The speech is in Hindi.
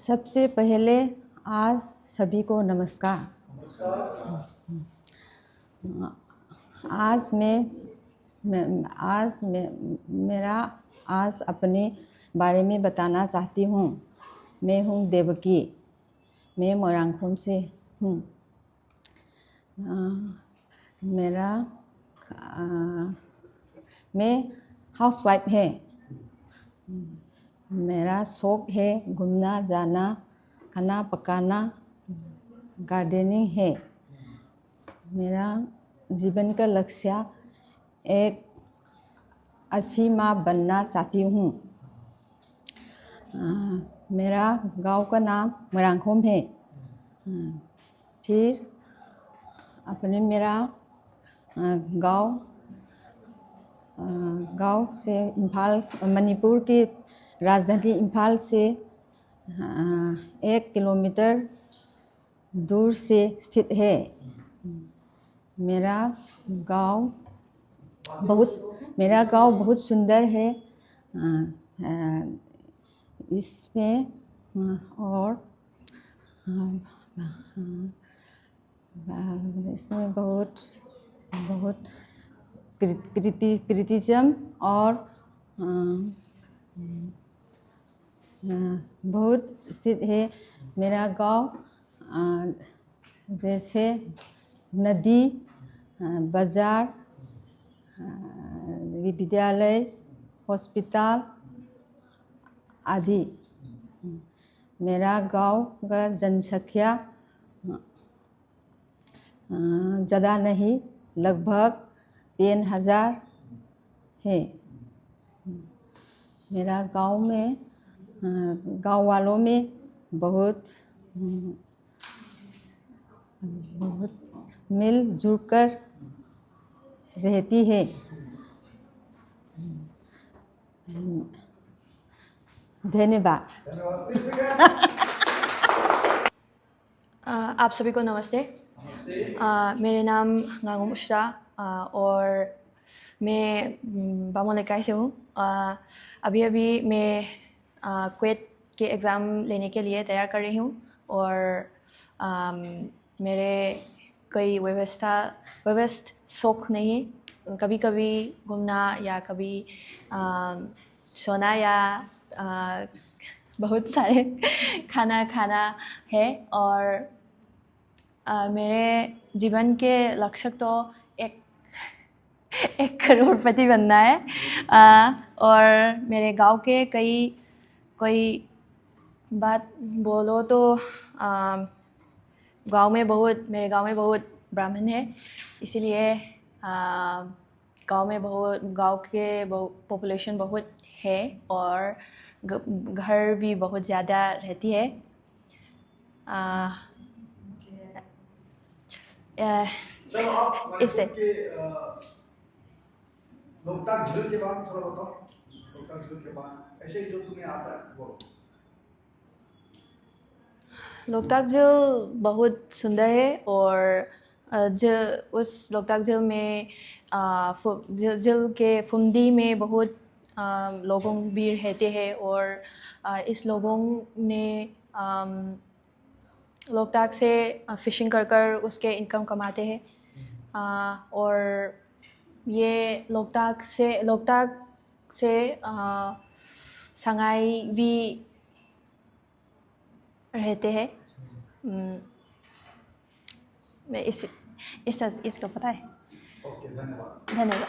सबसे पहले आज सभी को नमस्कार। आज अपने बारे में बताना चाहती हूँ। मैं हूँ देवकी, मैं मोरंगखोम से हूँ। मैं हाउसवाइफ है। मेरा शौक है घूमना जाना, खाना पकाना, गार्डनिंग है। मेरा जीवन का लक्ष्य एक अच्छी माँ बनना चाहती हूँ। मेरा गांव का नाम मोरंगखोम है। फिर मेरा गांव से इम्फाल, मणिपुर की राजधानी इम्फाल से 1 किलोमीटर दूर से स्थित है। मेरा गांव बहुत सुंदर है। इसमें बहुत क्रिटिसिज्म और बहुत स्थित है। मेरा गांव जैसे नदी, बाजार, विद्यालय, हॉस्पिटल आदि। मेरा गांव का जनसंख्या ज़्यादा नहीं, लगभग 3000 है। मेरा गांव वालों में बहुत मिलजुल कर रहती है। धन्यवाद। आप सभी को नमस्ते। मेरे नाम गांगो मुश्रा और मैं बामों लेकाई से हूँ। अभी मैं क्वेट के एग्ज़ाम लेने के लिए तैयार कर रही हूँ और मेरे कोई व्यवस्थित शौक नहीं। कभी कभी घूमना या कभी सोना या बहुत सारे खाना है। और मेरे जीवन के लक्ष्य तो एक करोड़पति बनना है। और मेरे गांव के कोई बात बोलो तो मेरे गांव में बहुत ब्राह्मण है, इसीलिए गांव के पॉपुलेशन बहुत है और घर भी बहुत ज़्यादा रहती है। इससे लोकताक झील के बारे में थोड़ा बताओ। लोकताक झील के बारे ऐसे ही जो तुम्हें आता है वो। लोकताक झील बहुत सुंदर है और उस लोकताक झील में झील के फुंदी में बहुत लोगों भी रहते हैं और इस लोगों ने लोकताक से फिशिंग कर उसके इनकम कमाते हैं। और ये लोकताक से संगाई भी रहते हैं। मैं इसको पता है। ओके, धन्यवाद। धन्यवाद।